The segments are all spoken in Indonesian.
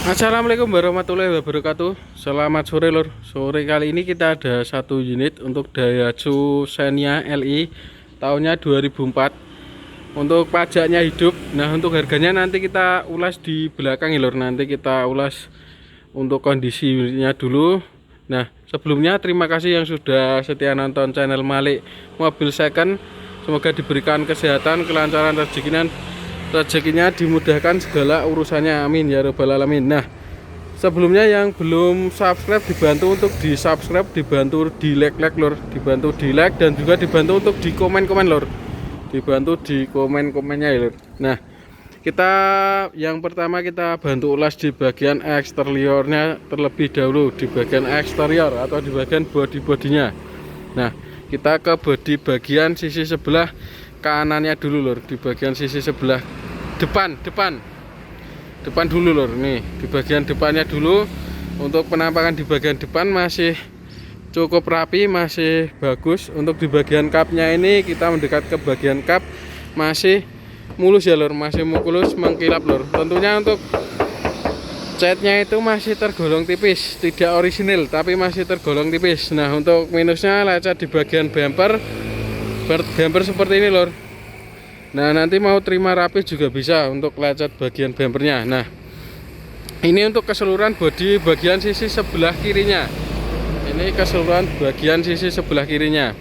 Assalamualaikum warahmatullahi wabarakatuh. Selamat sore lor. Sore kali ini kita ada satu unit untuk Daihatsu Xenia LI tahunnya 2004. Untuk pajaknya hidup. Nah, untuk harganya nanti kita ulas di belakang ya lor. Nanti kita ulas untuk kondisinya dulu. Nah, sebelumnya terima kasih yang sudah setia nonton channel Malik Mobil Second. Semoga diberikan kesehatan, kelancaran rezekinya dimudahkan segala urusannya, amin ya robbal alamin. Nah, sebelumnya yang belum subscribe dibantu untuk di subscribe, dibantu di like lor, dibantu di like dan juga dibantu untuk di komen lor, dibantu di komen-komennya ya lor. Nah, kita yang pertama kita bantu ulas di bagian eksteriornya terlebih dahulu, di bagian eksterior atau di bagian bodinya. Nah, kita ke bodi bagian sisi sebelah kanannya dulu lor, di bagian sisi sebelah depan dulu lor. Nih di bagian depannya dulu. Untuk penampakan di bagian depan masih cukup rapi, masih bagus. Untuk di bagian kapnya ini kita mendekat ke bagian kap masih mulus ya lor, masih mulus mengkilap lor. Tentunya untuk catnya itu masih tergolong tipis, tidak orisinil tapi masih tergolong tipis. Nah, untuk minusnya lecet di bagian bumper seperti ini lor. Nah, nanti mau terima rapi juga bisa untuk lecet bagian bumpernya. Nah, ini untuk keseluruhan bodi bagian sisi sebelah kirinya. Ini keseluruhan bagian sisi sebelah kirinya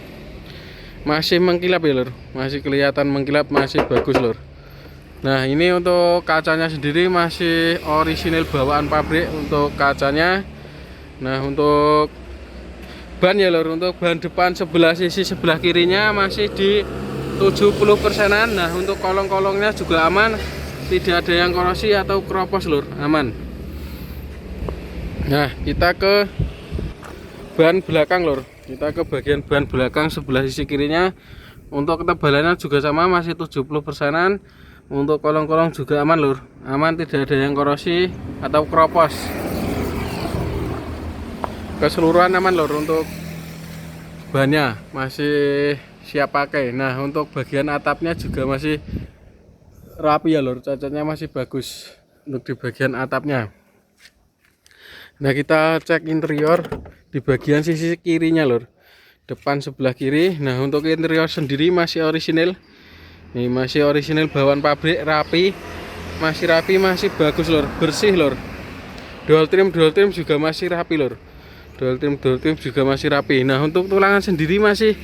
masih mengkilap ya lor, masih kelihatan mengkilap, masih bagus lor. Nah, ini untuk kacanya sendiri masih orisinil bawaan pabrik untuk kacanya. Nah, untuk ban ya lor, untuk ban depan sebelah sisi sebelah kirinya masih di 70%-an. Nah, untuk kolong-kolongnya juga aman, tidak ada yang korosi atau keropos lur, aman. Nah, kita ke ban belakang lur, kita ke bagian ban belakang sebelah sisi kirinya. Untuk ketebalannya juga sama, masih 70%-an. Untuk kolong-kolong juga aman lur, aman, tidak ada yang korosi atau keropos, keseluruhan aman lur. Untuk bannya masih siap pakai. Nah, untuk bagian atapnya juga masih rapi ya lor, cacatnya masih bagus untuk di bagian atapnya. Nah, kita cek interior di bagian sisi kirinya lor, depan sebelah kiri. Nah, untuk interior sendiri masih orisinil. Nih, masih orisinil bawaan pabrik, rapi, masih rapi, masih bagus lor, bersih lor. Dual trim juga masih rapi lor. Dual trim juga masih rapi. Nah, untuk tulangan sendiri masih,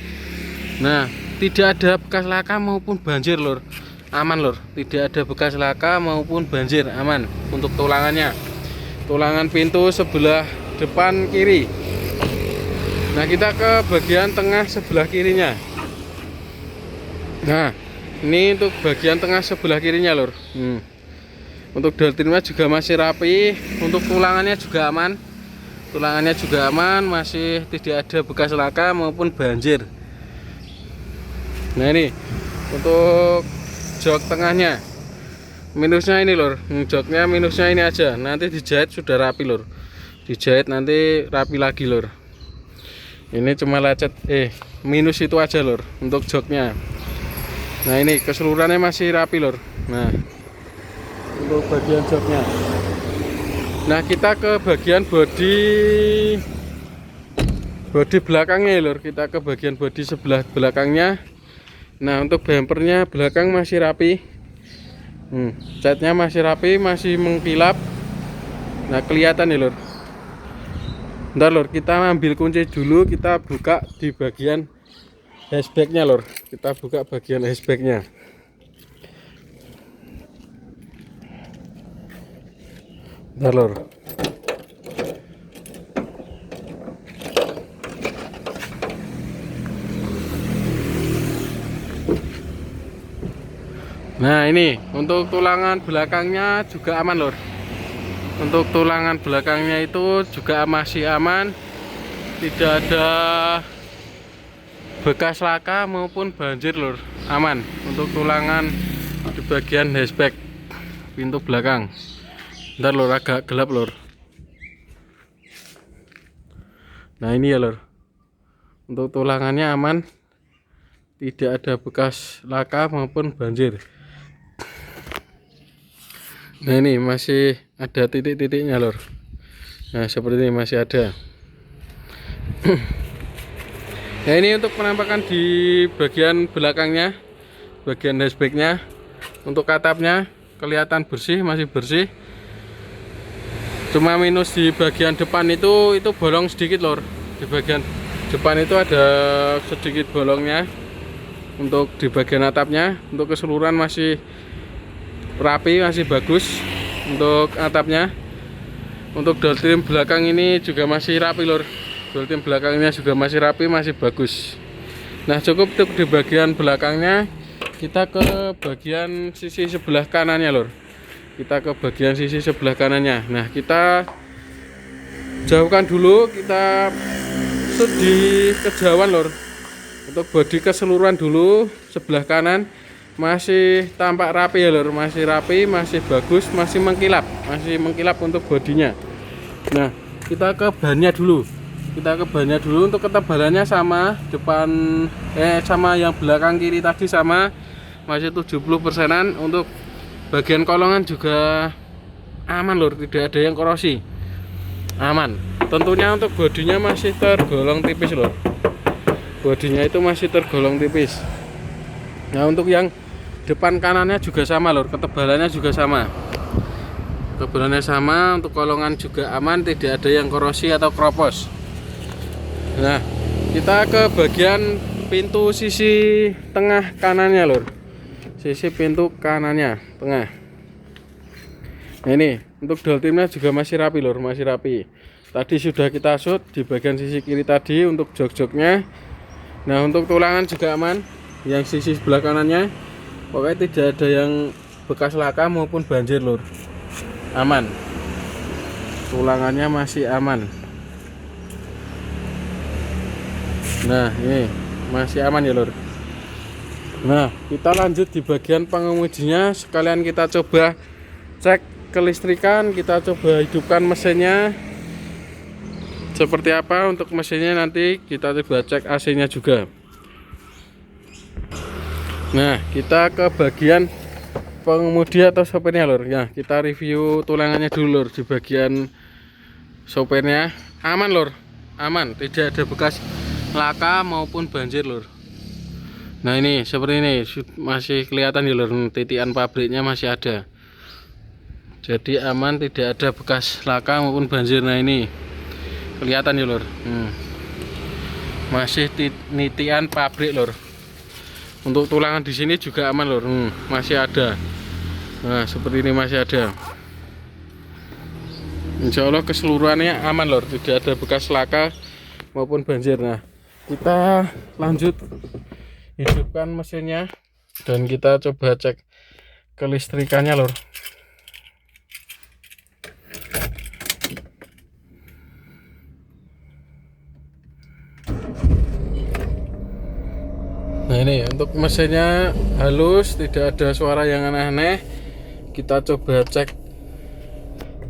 nah, tidak ada bekas laka maupun banjir lor, aman lor, tidak ada bekas laka maupun banjir, aman. Untuk tulangannya, tulangan pintu sebelah depan kiri. Nah, kita ke bagian tengah sebelah kirinya. Nah, ini untuk bagian tengah sebelah kirinya lor. Untuk dual trimnya juga masih rapi. Untuk tulangannya juga aman, tulangannya juga aman, masih tidak ada bekas laka maupun banjir. Nah, ini untuk jok tengahnya, minusnya ini lor, joknya minusnya ini aja, nanti dijahit sudah rapi lor, dijahit nanti rapi lagi lor. Ini cuma lecet, minus itu aja lor untuk joknya. Nah, ini keseluruhannya masih rapi lor. Nah, untuk bagian joknya. Nah, kita ke bagian bodi belakangnya lor, kita ke bagian bodi sebelah belakangnya. Nah, untuk bumpernya belakang masih rapi, catnya masih rapi, masih mengkilap. Nah, kelihatan nih lor. Ntar lor, kita ambil kunci dulu, kita buka di bagian hatchbacknya lor, kita buka bagian hatchbacknya. Ntar lor. Nah, ini untuk tulangan belakangnya juga aman lor. Untuk tulangan belakangnya itu juga masih aman, tidak ada bekas laka maupun banjir lor, aman. Untuk tulangan di bagian hatchback pintu belakang. Ntar lor, agak gelap lor. Nah, ini ya lor, untuk tulangannya aman, tidak ada bekas laka maupun banjir. Nah ini masih ada titik-titiknya lor. Nah seperti ini masih ada. Nah ini untuk penampakan di bagian belakangnya, bagian dashbacknya. Untuk atapnya kelihatan bersih, masih bersih. Cuma minus di bagian depan itu bolong sedikit lor. Di bagian depan itu ada sedikit bolongnya. Untuk di bagian atapnya, untuk keseluruhan masih rapi, masih bagus untuk atapnya. Untuk door trim belakang ini juga masih rapi lor. Door trim belakangnya juga masih rapi, masih bagus. Nah cukup untuk di bagian belakangnya. Kita ke bagian sisi sebelah kanannya lor. Kita ke bagian sisi sebelah kanannya. Nah kita jauhkan dulu, kita shoot di kejauhan lor. Untuk bodi keseluruhan dulu sebelah kanan masih tampak rapi ya lor, masih rapi, masih bagus, masih mengkilap untuk bodinya. Nah kita ke bannya dulu. Untuk ketebalannya sama depan sama yang belakang kiri tadi sama, masih 70%-an. Untuk bagian kolongan juga aman lor, tidak ada yang korosi, aman. Tentunya untuk bodinya masih tergolong tipis lor, bodinya itu masih tergolong tipis. Nah untuk yang depan kanannya juga sama lor, ketebalannya juga sama, untuk kolongan juga aman, tidak ada yang korosi atau kropos. Nah kita ke bagian pintu sisi tengah kanannya lor, sisi pintu kanannya tengah. Nah ini untuk door trimnya juga masih rapi lor, masih rapi. Tadi sudah kita shoot di bagian sisi kiri tadi untuk jok-joknya. Nah untuk tulangan juga aman, yang sisi sebelah kanannya pokoknya tidak ada yang bekas laka maupun banjir lor, aman. Tulangannya masih aman. Nah ini masih aman ya lor. Nah kita lanjut di bagian pengemudinya, sekalian kita coba cek kelistrikan, kita coba hidupkan mesinnya seperti apa. Untuk mesinnya nanti kita coba cek AC-nya juga. Nah kita ke bagian pengemudi atau sopirnya lor. Nah kita review tulangannya dulu lor. Di bagian sopirnya aman lor, aman, tidak ada bekas laka maupun banjir lor. Nah ini seperti ini, masih kelihatan ya lor, titian pabriknya masih ada, jadi aman, tidak ada bekas laka maupun banjir. Nah ini kelihatan ya lor, masih nitian pabrik lor. Untuk tulangan di sini juga aman lor, masih ada. Nah seperti ini masih ada. Insya Allah keseluruhannya aman lor, tidak ada bekas laka maupun banjir. Nah kita lanjut hidupkan mesinnya dan kita coba cek kelistrikannya lor. Nah ini untuk mesinnya halus, tidak ada suara yang aneh-aneh. Kita coba cek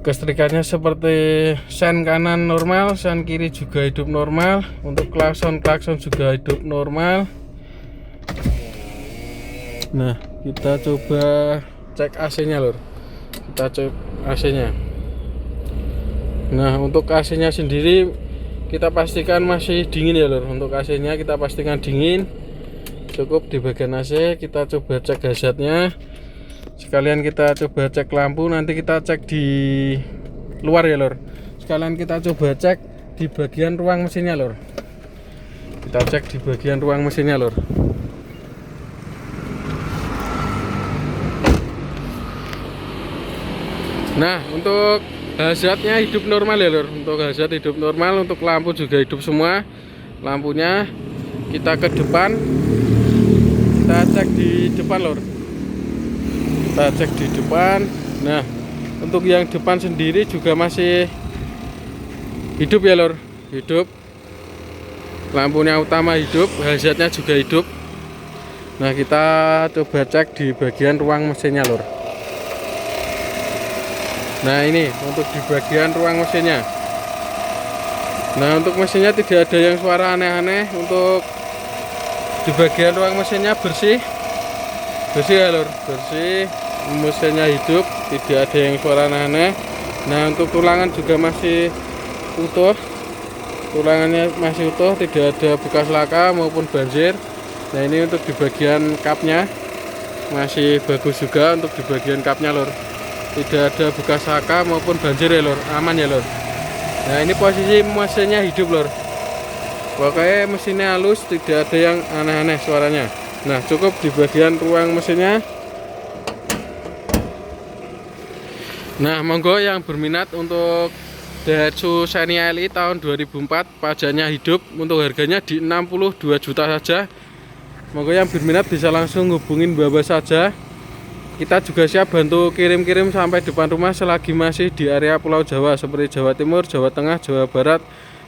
kelistrikannya seperti sen kanan normal, sen kiri juga hidup normal. Untuk klakson juga hidup normal. Nah kita coba cek AC nya lor, kita cek AC nya. Nah untuk AC nya sendiri kita pastikan masih dingin ya lor. Untuk AC nya kita pastikan dingin. Cukup di bagian AC, kita coba cek hazardnya, sekalian kita coba cek lampu, nanti kita cek di luar ya lor. Sekalian kita coba cek di bagian ruang mesinnya lor. Kita cek di bagian ruang mesinnya lor. Nah untuk hazardnya hidup normal ya lor. Untuk hazard hidup normal, untuk lampu juga hidup semua lampunya. Kita ke depan, kita cek di depan lor, kita cek di depan. Nah untuk yang depan sendiri juga masih hidup ya lor, hidup, lampunya utama hidup, hazardnya juga hidup. Nah kita coba cek di bagian ruang mesinnya lor. Nah ini untuk di bagian ruang mesinnya. Nah untuk mesinnya tidak ada yang suara aneh-aneh. Untuk di bagian ruang mesinnya bersih ya lor, bersih, mesinnya hidup, tidak ada yang suara aneh. Nah, untuk tulangan juga masih utuh, tulangannya masih utuh, tidak ada bekas laka maupun banjir. Nah, ini untuk di bagian kapnya masih bagus juga, untuk di bagian kapnya lor, tidak ada bekas laka maupun banjir ya lor, aman ya lor. Nah, ini posisi mesinnya hidup lor, pokoknya mesinnya halus, tidak ada yang aneh-aneh suaranya. Nah, cukup di bagian ruang mesinnya. Nah, monggo yang berminat untuk Daihatsu Xenia LI tahun 2004, pajaknya hidup, untuk harganya di 62 juta saja. Monggo yang berminat bisa langsung hubungin Bapak saja. Kita juga siap bantu kirim-kirim sampai depan rumah selagi masih di area Pulau Jawa seperti Jawa Timur, Jawa Tengah, Jawa Barat,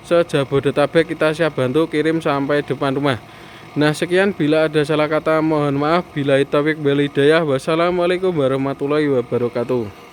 se-Jabodetabek kita siap bantu kirim sampai depan rumah. Nah, sekian, bila ada salah kata mohon maaf. Billahi taufiq wal hidayah. Wassalamualaikum warahmatullahi wabarakatuh.